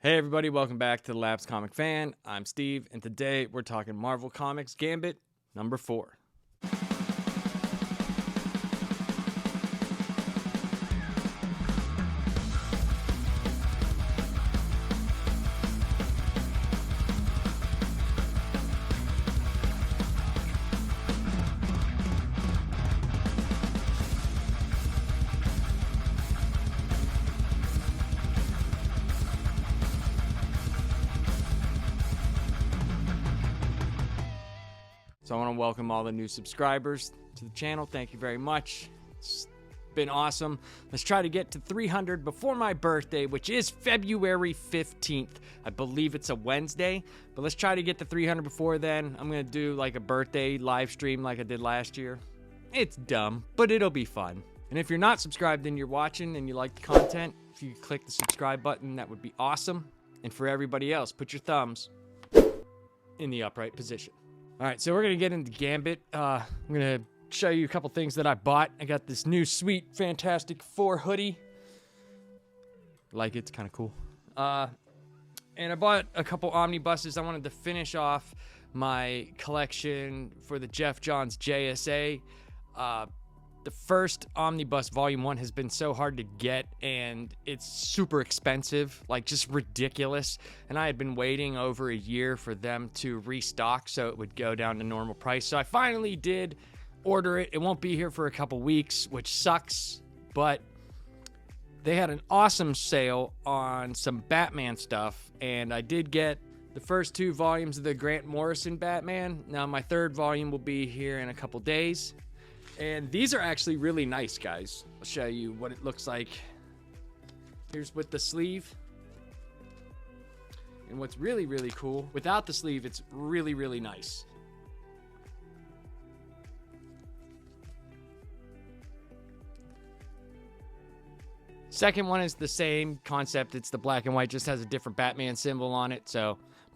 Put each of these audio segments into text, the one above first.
Hey everybody, welcome back to the Labs Comic Fan. I'm Steve, and today we're talking Marvel Comics Gambit number 4. So I want to welcome all the new subscribers to the channel. Thank you very much. It's been awesome. Let's try to get to 300 before my birthday, which is February 15th. I believe it's a Wednesday, but let's try to get to 300 before then. I'm going to do like a birthday live stream like I did last year. It's dumb, but it'll be fun. And if you're not subscribed and you're watching and you like the content, if you click the subscribe button, that would be awesome. And for everybody else, put your thumbs in the upright position. All right, so we're going to get into Gambit. I'm going to show you a couple things that I bought. I got this new sweet Fantastic Four hoodie. Like it, it's kind of cool. And I bought a couple omnibuses. I wanted to finish off my collection for the Jeff Johns JSA. The first omnibus volume 1 has been so hard to get, and it's super expensive, like just ridiculous. And I had been waiting over a year for them to restock so it would go down to normal price. So I finally did order it. It won't be here for a couple weeks, which sucks, but they had an awesome sale on some Batman stuff, and I did get the first 2 volumes of the Grant Morrison Batman. Now my 3rd volume will be here in a couple days. And these are actually really nice, guys. I'll show you what it looks like. Here's with the sleeve. And what's really, really cool, without the sleeve, it's really, really nice. Second one is the same concept. It's the black and white, just has a different Batman symbol on it.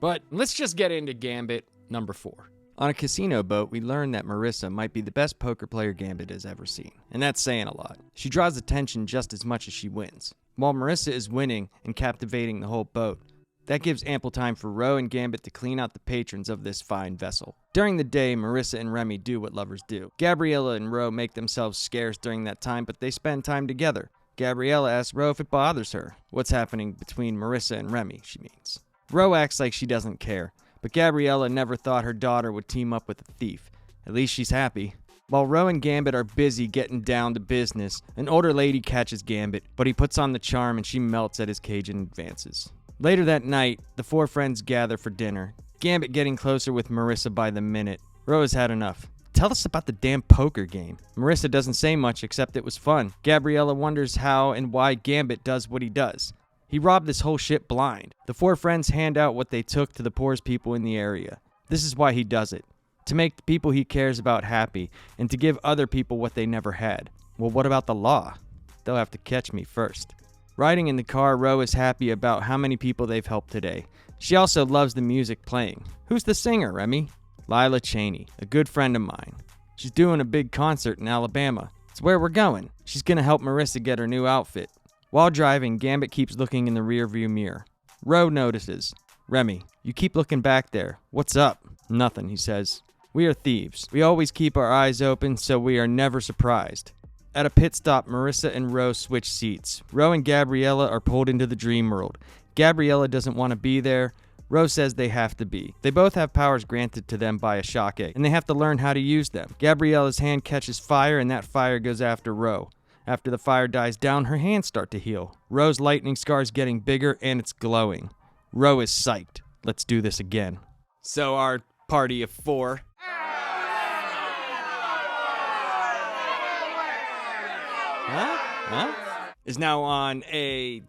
But let's just get into Gambit number 4. On a casino boat, we learn that Marissa might be the best poker player Gambit has ever seen. And that's saying a lot. She draws attention just as much as she wins. While Marissa is winning and captivating the whole boat, that gives ample time for Ro and Gambit to clean out the patrons of this fine vessel. During the day, Marissa and Remy do what lovers do. Gabriella and Ro make themselves scarce during that time, but they spend time together. Gabriella asks Ro if it bothers her. What's happening between Marissa and Remy, she means. Ro acts like she doesn't care. But Gabriella never thought her daughter would team up with a thief. At least she's happy. While Ro and Gambit are busy getting down to business, an older lady catches Gambit, but he puts on the charm and she melts at his Cajun advances. Later that night, the 4 friends gather for dinner. Gambit getting closer with Marissa by the minute. Ro has had enough. Tell us about the damn poker game. Marissa doesn't say much except it was fun. Gabriella wonders how and why Gambit does what he does. He robbed this whole shit blind. The 4 friends hand out what they took to the poorest people in the area. This is why he does it. To make the people he cares about happy, and to give other people what they never had. Well, what about the law? They'll have to catch me first. Riding in the car, Ro is happy about how many people they've helped today. She also loves the music playing. Who's the singer, Remy? Lila Cheney, a good friend of mine. She's doing a big concert in Alabama. It's where we're going. She's gonna help Marissa get her new outfit. While driving, Gambit keeps looking in the rearview mirror. Ro notices. Remy, you keep looking back there. What's up? Nothing, he says. We are thieves. We always keep our eyes open, so we are never surprised. At a pit stop, Marissa and Ro switch seats. Ro and Gabriella are pulled into the dream world. Gabriella doesn't want to be there. Ro says they have to be. They both have powers granted to them by Ashake, and they have to learn how to use them. Gabriella's hand catches fire, and that fire goes after Ro. After the fire dies down, her hands start to heal. Ro's lightning scar is getting bigger, and it's glowing. Ro is psyched. Let's do this again. So our party of 4. Is now on a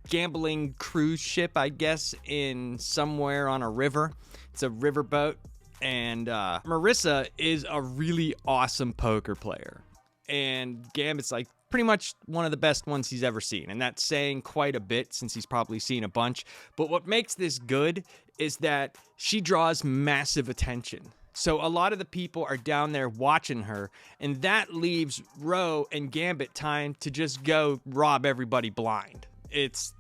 gambling cruise ship, I guess, in somewhere on a river. It's a riverboat, and Marissa is a really awesome poker player. And Gambit's like pretty much one of the best ones he's ever seen. And that's saying quite a bit since he's probably seen a bunch. But what makes this good is that she draws massive attention. So a lot of the people are down there watching her, and that leaves Ro and Gambit time to just go rob everybody blind. It's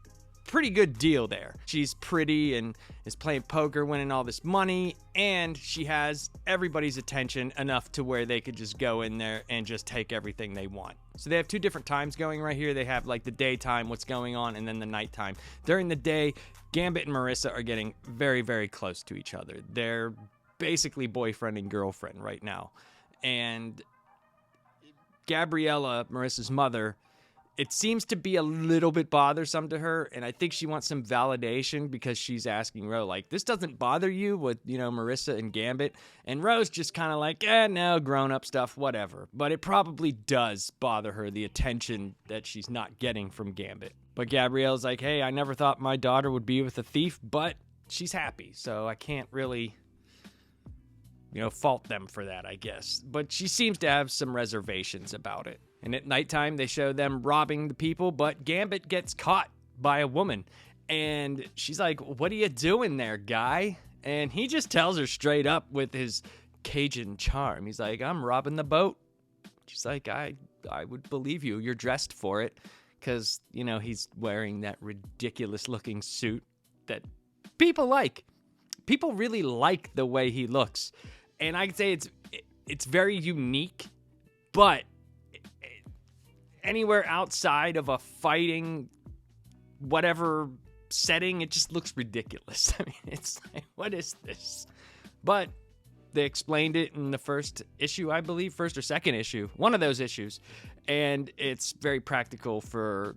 pretty good deal there. She's pretty and is playing poker, winning all this money, and she has everybody's attention enough to where they could just go in there and just take everything they want. So they have two different times going right here. They have like the daytime, what's going on, and then the nighttime. During the day, Gambit and Marissa are getting very, very close to each other. They're basically boyfriend and girlfriend right now. And Gabriella, Marissa's mother, it seems to be a little bit bothersome to her, and I think she wants some validation because she's asking Ro, like, this doesn't bother you with, Marissa and Gambit? And Ro's just kind of like, no, grown-up stuff, whatever. But it probably does bother her, the attention that she's not getting from Gambit. But Gabriella's like, hey, I never thought my daughter would be with a thief, but she's happy, so I can't really, fault them for that, I guess. But she seems to have some reservations about it. And at nighttime, they show them robbing the people, but Gambit gets caught by a woman. And she's like, what are you doing there, guy? And he just tells her straight up with his Cajun charm. He's like, I'm robbing the boat. She's like, I would believe you. You're dressed for it. Because, he's wearing that ridiculous-looking suit that people like. People really like the way he looks. And I'd say it's very unique, but anywhere outside of a fighting whatever setting, it just looks ridiculous. I mean, it's like, what is this? But they explained it in the first issue, I believe, first or second issue, one of those issues, and it's very practical for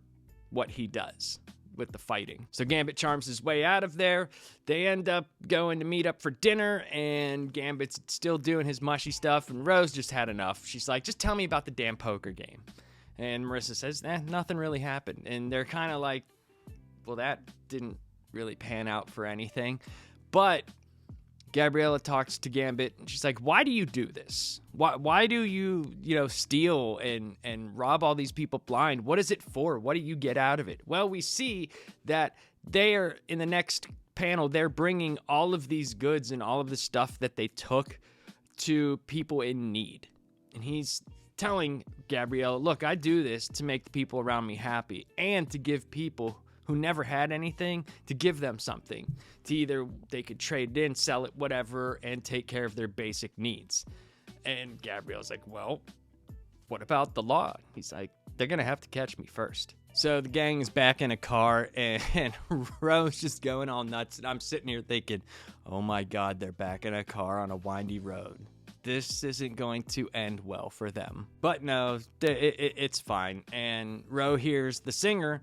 what he does with the fighting. So Gambit charms his way out of there. They end up going to meet up for dinner, and Gambit's still doing his mushy stuff, and Rose just had enough. She's like, just tell me about the damn poker game. And Marissa says, nothing really happened. And they're kind of like, well, that didn't really pan out for anything. But Gabriella talks to Gambit, and she's like, why do you do this? Why do you, steal and rob all these people blind? What is it for? What do you get out of it? Well, we see that they are, in the next panel, they're bringing all of these goods and all of the stuff that they took to people in need. And he's telling Gabriella, look, I do this to make the people around me happy and to give people who never had anything, to give them something. To either they could trade it in, sell it, whatever, and take care of their basic needs. And Gabriella's like, well, what about the law? He's like, they're going to have to catch me first. So the gang is back in a car, and Ro's just going all nuts. And I'm sitting here thinking, oh my God, they're back in a car on a windy road. This isn't going to end well for them. But no, it's fine. And Ro hears the singer,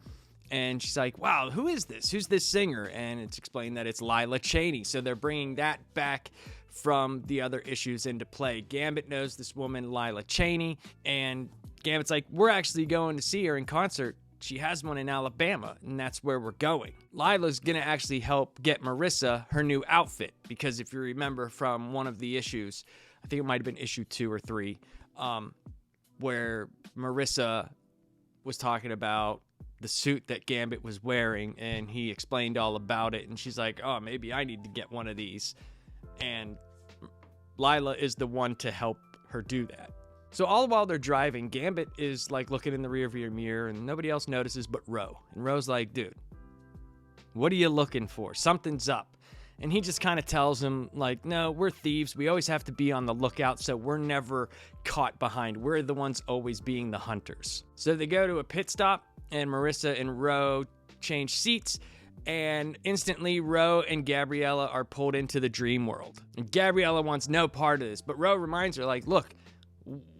and she's like, wow, who is this? Who's this singer? And it's explained that it's Lila Cheney. So they're bringing that back from the other issues into play. Gambit knows this woman, Lila Cheney, and Gambit's like, we're actually going to see her in concert. She has one in Alabama, and that's where we're going. Lila's going to actually help get Marissa her new outfit, because if you remember from one of the issues, I think it might have been issue 2 or 3, where Marissa was talking about the suit that Gambit was wearing, and he explained all about it, and she's like, oh, maybe I need to get one of these. And Lila is the one to help her do that. So all while they're driving, Gambit is like looking in the rearview mirror, and nobody else notices but Ro. And Ro's like, dude, what are you looking for? Something's up. And he just kind of tells him, like, no, we're thieves. We always have to be on the lookout, so we're never caught behind. We're the ones always being the hunters. So they go to a pit stop, and Marissa and Ro change seats, and instantly Ro and Gabriella are pulled into the dream world. And Gabriella wants no part of this, but Ro reminds her, like, look,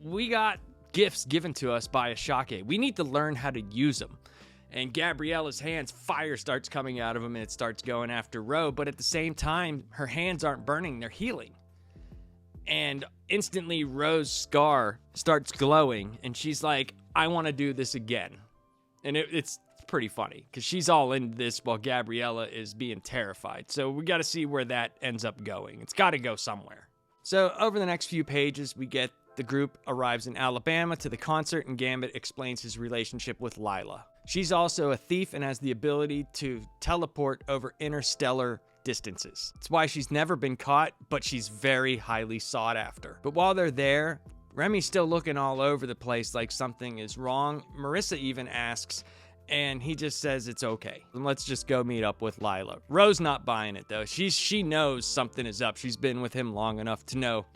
we got gifts given to us by Ashake. We need to learn how to use them. And Gabriella's hands, fire starts coming out of them, and it starts going after Ro. But at the same time, her hands aren't burning, they're healing. And instantly, Ro's scar starts glowing, and she's like, I want to do this again. And it's pretty funny, because she's all into this while Gabriella is being terrified. So we got to see where that ends up going. It's got to go somewhere. So over the next few pages, we get the group arrives in Alabama to the concert, and Gambit explains his relationship with Lila. She's also a thief and has the ability to teleport over interstellar distances. It's why she's never been caught, but she's very highly sought after. But while they're there, Remy's still looking all over the place like something is wrong. Marissa even asks, And he just says it's okay. And let's just go meet up with Lila. Ro's not buying it, though. She knows something is up. She's been with him long enough to know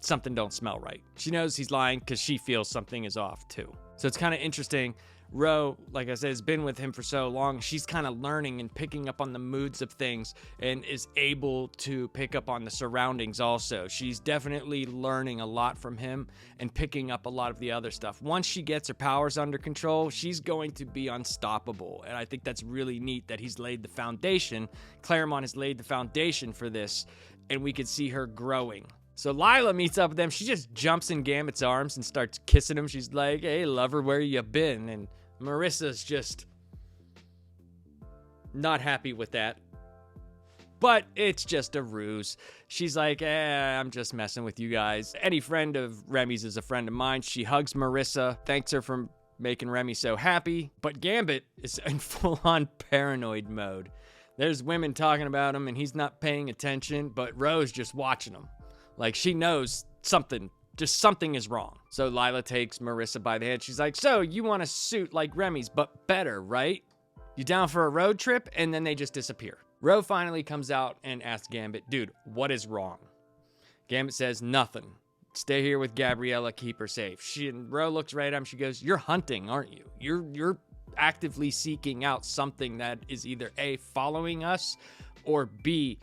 something don't smell right. She knows he's lying because she feels something is off, too. So it's kind of interesting. Ro, like I said, has been with him for so long. She's kind of learning and picking up on the moods of things and is able to pick up on the surroundings also. She's definitely learning a lot from him and picking up a lot of the other stuff. Once she gets her powers under control, she's going to be unstoppable. And I think that's really neat that he's laid the foundation. Claremont has laid the foundation for this, and we could see her growing. So Lila meets up with them. She just jumps in Gambit's arms and starts kissing him. She's like, hey, lover, where you been? And Marissa's just not happy with that. But it's just a ruse. She's like, I'm just messing with you guys. Any friend of Remy's is a friend of mine. She hugs Marissa, thanks her for making Remy so happy. But Gambit is in full-on paranoid mode. There's women talking about him, and he's not paying attention, but Ro's just watching him. Like, she knows something is wrong. So Lila takes Marissa by the hand. She's like, so you want a suit like Remy's, but better, right? You down for a road trip? And then they just disappear. Ro finally comes out and asks Gambit, dude, what is wrong? Gambit says, nothing. Stay here with Gabriella, keep her safe. Ro looks right at him. She goes, you're hunting, aren't you? You're actively seeking out something that is either A, following us, or B,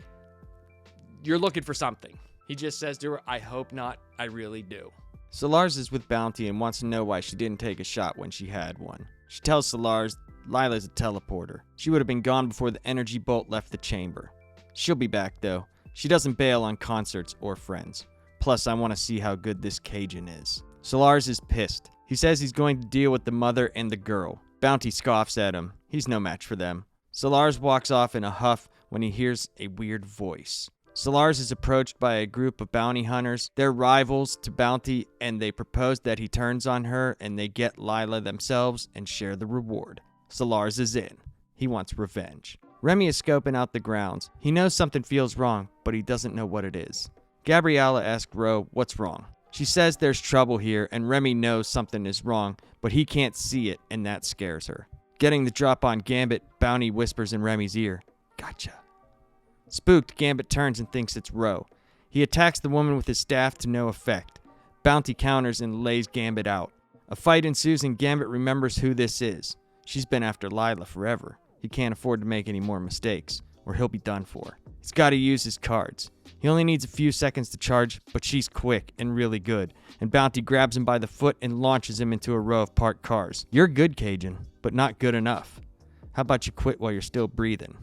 you're looking for something. He just says to her, I hope not, I really do. Solars is with Bounty and wants to know why she didn't take a shot when she had one. She tells Solars Lila's a teleporter. She would have been gone before the energy bolt left the chamber. She'll be back, though. She doesn't bail on concerts or friends. Plus, I want to see how good this Cajun is. Solars is pissed. He says he's going to deal with the mother and the girl. Bounty scoffs at him. He's no match for them. Solars walks off in a huff when he hears a weird voice. Solars is approached by a group of bounty hunters. They're rivals to Bounty, and they propose that he turns on her and they get Lila themselves and share the reward. Solars is in. He wants revenge. Remy is scoping out the grounds. He knows something feels wrong, but he doesn't know what it is. Gabriella asks Ro what's wrong. She says there's trouble here, and Remy knows something is wrong, but he can't see it, and that scares her. Getting the drop on Gambit, Bounty whispers in Remy's ear, gotcha. Spooked, Gambit turns and thinks it's Ro. He attacks the woman with his staff to no effect. Bounty counters and lays Gambit out. A fight ensues and Gambit remembers who this is. She's been after Lila forever. He can't afford to make any more mistakes, or he'll be done for. He's got to use his cards. He only needs a few seconds to charge, but she's quick and really good, and Bounty grabs him by the foot and launches him into a row of parked cars. You're good, Cajun, but not good enough. How about you quit while you're still breathing?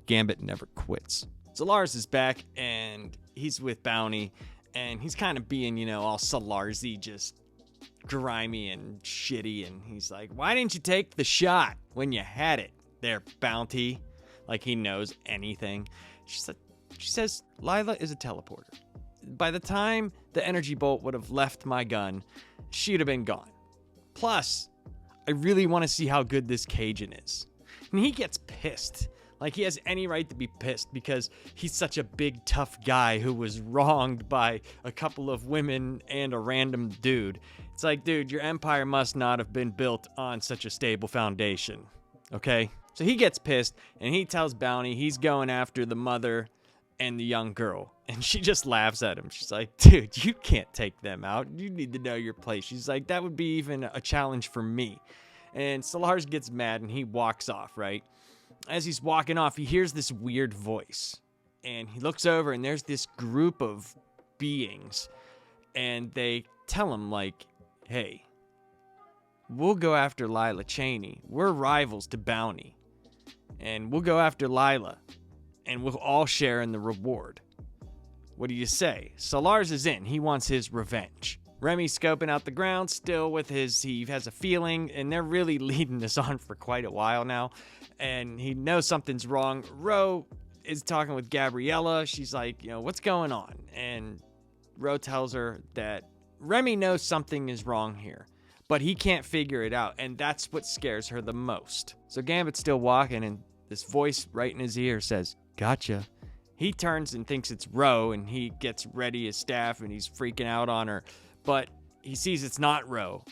Gambit never quits. Solars is back, and he's with Bounty, and he's kind of being, all Solarsy, just grimy and shitty, and he's like, why didn't you take the shot when you had it there, Bounty? Like he knows anything. She says, Lila is a teleporter. By the time the energy bolt would have left my gun, she'd have been gone. Plus, I really want to see how good this Cajun is. And he gets pissed. Like, he has any right to be pissed because he's such a big, tough guy who was wronged by a couple of women and a random dude. It's like, dude, your empire must not have been built on such a stable foundation, okay? So he gets pissed, and he tells Bounty he's going after the mother and the young girl. And she just laughs at him. She's like, dude, you can't take them out. You need to know your place. She's like, that would be even a challenge for me. And Solars gets mad, and he walks off, right? As he's walking off, he hears this weird voice, and he looks over, and there's this group of beings, and they tell him, like, hey, we'll go after Lila Cheney. We're rivals to Bounty, and we'll go after Lila, and we'll all share in the reward. What do you say? Solars is in. He wants his revenge. Remy's scoping out the ground, still with he has a feeling, and they're really leading this on for quite a while now, and he knows something's wrong. Ro is talking with Gabriella. She's like, what's going on? And Ro tells her that Remy knows something is wrong here, but he can't figure it out, and that's what scares her the most. So Gambit's still walking, and this voice right in his ear says, gotcha. He turns and thinks it's Ro, and he gets ready his staff, and he's freaking out on her. But he sees it's not Ro,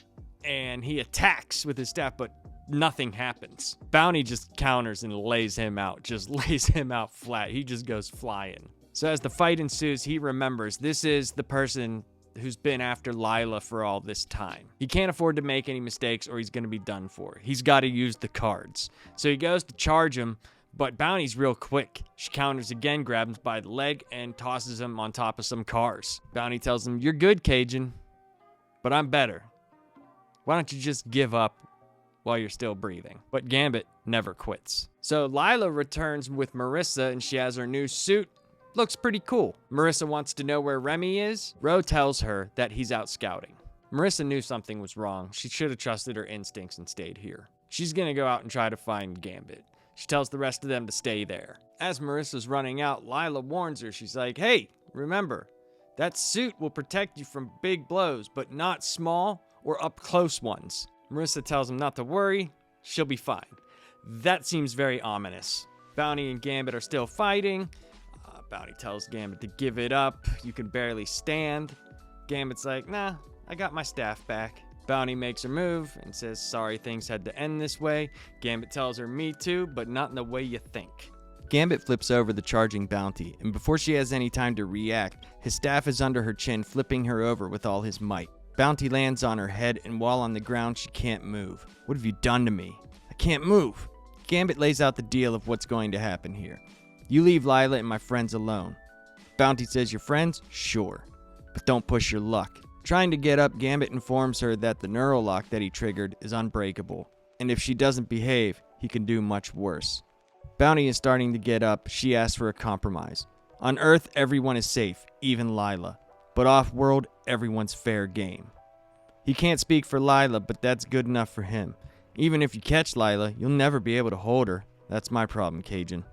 and he attacks with his staff, but nothing happens. Bounty just counters and lays him out, just lays him out flat. He just goes flying. So as the fight ensues, he remembers this is the person who's been after Lila for all this time. He can't afford to make any mistakes or he's going to be done for. He's got to use the cards. So he goes to charge him, but Bounty's real quick. She counters again, grabs him by the leg, and tosses him on top of some cars. Bounty tells him, "You're good, Cajun, but I'm better. Why don't you just give up while you're still breathing?" But Gambit never quits. So Lila returns with Marissa, and she has her new suit. Looks pretty cool. Marissa wants to know where Remy is. Ro tells her that he's out scouting. Marissa knew something was wrong. She should have trusted her instincts and stayed here. She's gonna go out and try to find Gambit. She tells the rest of them to stay there. As Marissa's running out, Lila warns her. She's like, "Hey, remember, that suit will protect you from big blows, but not small or up-close ones." Marissa tells him not to worry. She'll be fine. That seems very ominous. Bounty and Gambit are still fighting. Bounty tells Gambit to give it up. You can barely stand. Gambit's like, "Nah, I got my staff back." Bounty makes her move and says, "Sorry things had to end this way." Gambit tells her, "Me too, but not in the way you think." Gambit flips over the charging Bounty, and before she has any time to react, his staff is under her chin, flipping her over with all his might. Bounty lands on her head, and while on the ground, she can't move. "What have you done to me? I can't move." Gambit lays out the deal of what's going to happen here. "You leave Lila and my friends alone." Bounty says, "Your friends? Sure. But don't push your luck." Trying to get up, Gambit informs her that the neural lock that he triggered is unbreakable, and if she doesn't behave, he can do much worse. Bounty is starting to get up. She asks for a compromise. On Earth, everyone is safe, even Lila. But off-world, everyone's fair game. He can't speak for Lila, but that's good enough for him. "Even if you catch Lila, you'll never be able to hold her. That's my problem, Cajun.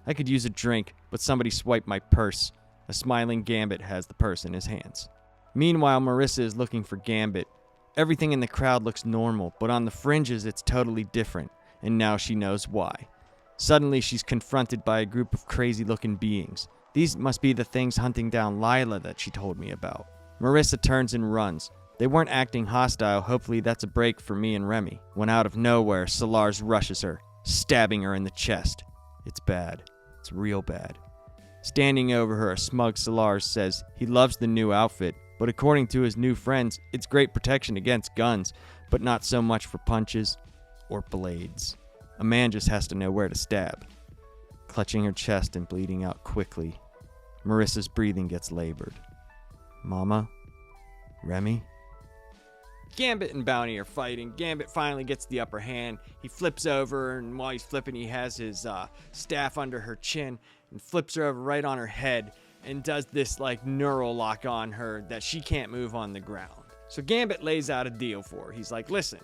I could use a drink, but somebody swiped my purse." A smiling Gambit has the purse in his hands. Meanwhile, Marissa is looking for Gambit. Everything in the crowd looks normal, but on the fringes it's totally different, and now she knows why. Suddenly, she's confronted by a group of crazy-looking beings. These must be the things hunting down Lila that she told me about. Marissa turns and runs. They weren't acting hostile. Hopefully that's a break for me and Remy. When out of nowhere, Solars rushes her, stabbing her in the chest. It's bad. It's real bad. Standing over her, a smug Solars says he loves the new outfit, but according to his new friends, it's great protection against guns, but not so much for punches or blades. A man just has to know where to stab. Clutching her chest and bleeding out quickly, Marissa's breathing gets labored. "Mama? Remy?" Gambit and Bounty are fighting. Gambit finally gets the upper hand. He flips over, and while he's flipping, he has his staff under her chin and flips her over right on her head and does this like neural lock on her that she can't move on the ground. So Gambit lays out a deal for her. He's like, "Listen,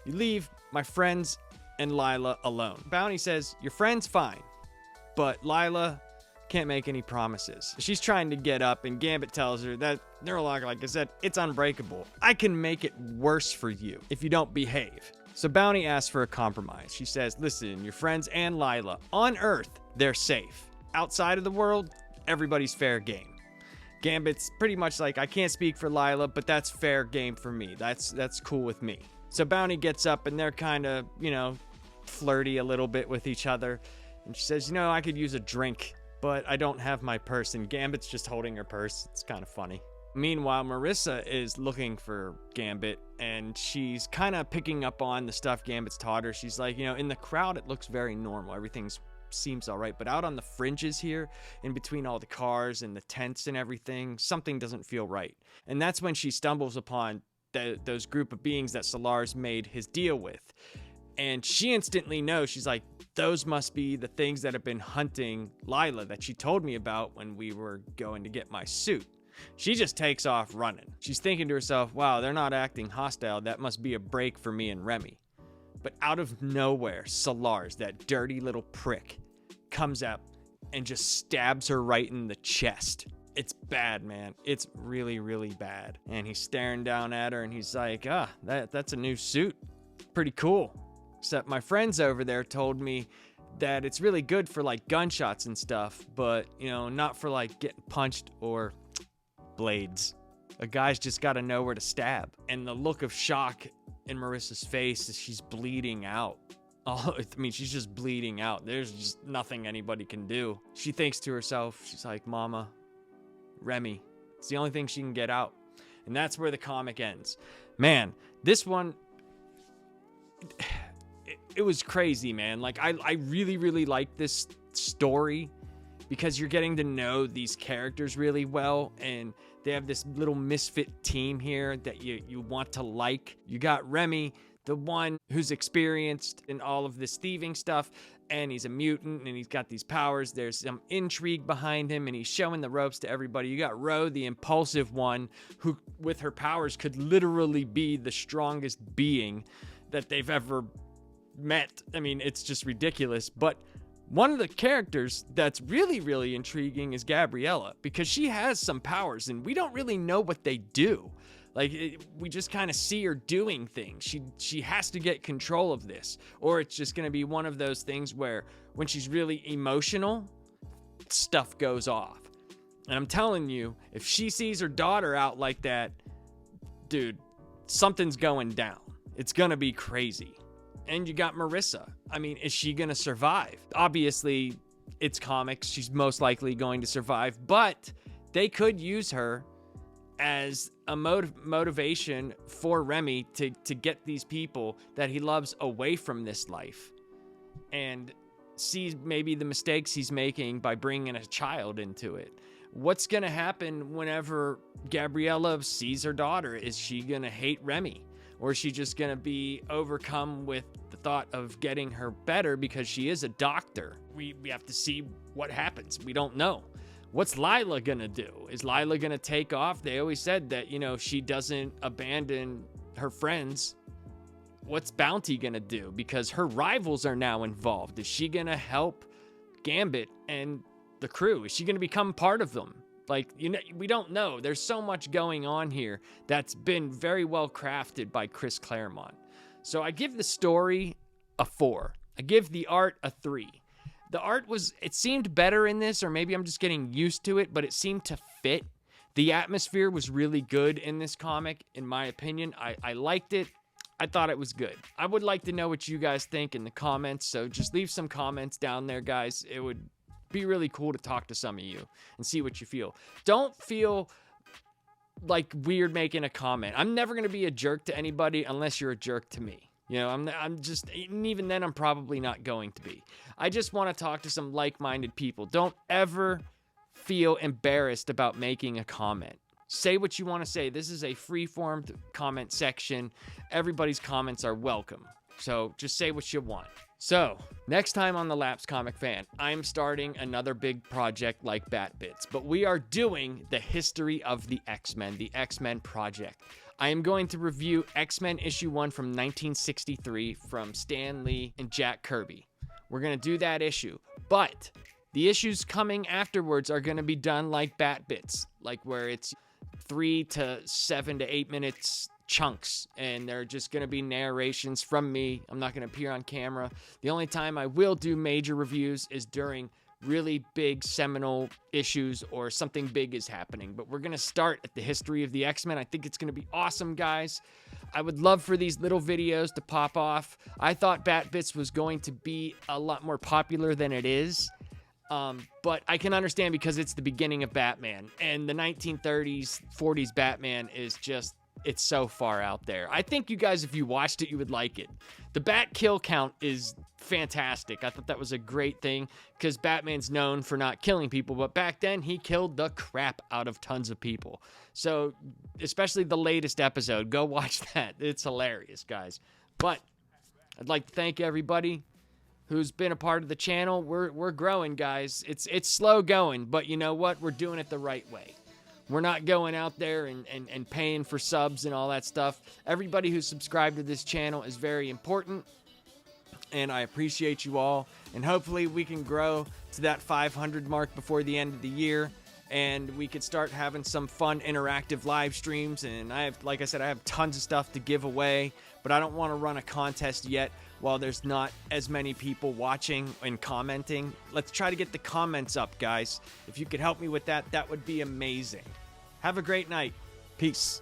you leave my friends and Lila alone." Bounty says, "Your friend's fine, but Lila can't make any promises." She's trying to get up, and Gambit tells her that Neurolock, like I said, it's unbreakable. "I can make it worse for you if you don't behave." So Bounty asks for a compromise. She says, "Listen, your friends and Lila, on Earth, they're safe. Outside of the world, everybody's fair game." Gambit's pretty much like, "I can't speak for Lila, but that's fair game for me. That's cool with me." So Bounty gets up, and they're kind of, flirty a little bit with each other. And she says, "I could use a drink, but I don't have my purse." And Gambit's just holding her purse. It's kind of funny. Meanwhile, Marissa is looking for Gambit, and she's kind of picking up on the stuff Gambit's taught her. She's like, in the crowd, it looks very normal. Everything seems all right. But out on the fringes here, in between all the cars and the tents and everything, something doesn't feel right. And that's when she stumbles upon those group of beings that Solars made his deal with. And she instantly knows. She's like, those must be the things that have been hunting Lila that she told me about when we were going to get my suit. She just takes off running. She's thinking to herself, wow, they're not acting hostile. That must be a break for me and Remy. But out of nowhere, Solars, that dirty little prick, comes up and just stabs her right in the chest. It's bad, man. It's really, really bad. And he's staring down at her, and he's like, that's a new suit. Pretty cool. Except my friends over there told me that it's really good for, like, gunshots and stuff, but, not for, like, getting punched or blades. A guy's just got to know where to stab. And the look of shock in Marissa's face as she's bleeding out. Oh, I mean, she's just bleeding out. There's just nothing anybody can do. She thinks to herself, she's like, Mama, Remy. It's the only thing she can get out. And that's where the comic ends. Man, this one, it was crazy, man. Like, I really, really like this story because you're getting to know these characters really well, and they have this little misfit team here that you want to like. You got Remy, the one who's experienced in all of this thieving stuff, and he's a mutant, and he's got these powers. There's some intrigue behind him, and he's showing the ropes to everybody. You got Ro, the impulsive one, who, with her powers, could literally be the strongest being that they've ever met. I mean, it's just ridiculous. But one of the characters that's really, really intriguing is Gabriella, because she has some powers, and we don't really know what they do. Like, we just kind of see her doing things. She has to get control of this, or it's just going to be one of those things where when she's really emotional, stuff goes off. And I'm telling you, if she sees her daughter out like that, dude, something's going down. It's going to be crazy. And you got Marissa. I mean, is she going to survive? Obviously, it's comics. She's most likely going to survive, but they could use her as a motivation for Remy to get these people that he loves away from this life, and sees maybe the mistakes he's making by bringing a child into it. What's going to happen whenever Gabriella sees her daughter? Is she going to hate Remy? Or is she just going to be overcome with the thought of getting her better because she is a doctor? We have to see what happens. We don't know. What's Lila gonna do? Is Lila gonna take off? They always said that, you know, she doesn't abandon her friends. What's Bounty gonna do? Because her rivals are now involved. Is she gonna help Gambit and the crew? Is she gonna become part of them? Like, you know, we don't know. There's so much going on here that's been very well crafted by Chris Claremont. So I give the story a 4. I give the art a 3. The art it seemed better in this, or maybe I'm just getting used to it, but it seemed to fit. The atmosphere was really good in this comic, in my opinion. I liked it. I thought it was good. I would like to know what you guys think in the comments, so just leave some comments down there, guys. It would be really cool to talk to some of you and see what you feel. Don't feel like weird making a comment. I'm never going to be a jerk to anybody unless you're a jerk to me. You know, I'm just, and even then, I'm probably not going to be. I just want to talk to some like-minded people. Don't ever feel embarrassed about making a comment. Say what you want to say. This is a free-formed comment section. Everybody's comments are welcome. So just say what you want. So, next time on The Lapsed Comic Fan, I'm starting another big project like Bat Bits, but we are doing the history of the X-Men, the X-Men Project. I am going to review X-Men issue 1 from 1963 from Stan Lee and Jack Kirby. We're going to do that issue, but the issues coming afterwards are going to be done like Bat Bits, like where it's 3 to 7 to 8 minutes chunks, and they're just going to be narrations from me. I'm not going to appear on camera. The only time I will do major reviews is during really big seminal issues or something big is happening. But we're going to start at the history of the X-Men. I think it's going to be awesome, guys. I would love for these little videos to pop off. I thought Bat Bits was going to be a lot more popular than it is. But I can understand because it's the beginning of Batman, and the 1930s, 40s Batman is just, it's so far out there. I think you guys, if you watched it, you would like it. The Bat kill count is fantastic. I thought that was a great thing because Batman's known for not killing people, but back then he killed the crap out of tons of people. So especially the latest episode, go watch that. It's hilarious, guys. But I'd like to thank everybody who's been a part of the channel. We're growing, guys. It's slow going, but you know what? We're doing it the right way. We're not going out there and paying for subs and all that stuff. Everybody who's subscribed to this channel is very important, and I appreciate you all. And hopefully we can grow to that 500 mark before the end of the year, and we could start having some fun interactive live streams. And like I said, I have tons of stuff to give away, but I don't want to run a contest yet while there's not as many people watching and commenting. Let's try to get the comments up, guys. If you could help me with that, that would be amazing. Have a great night. Peace.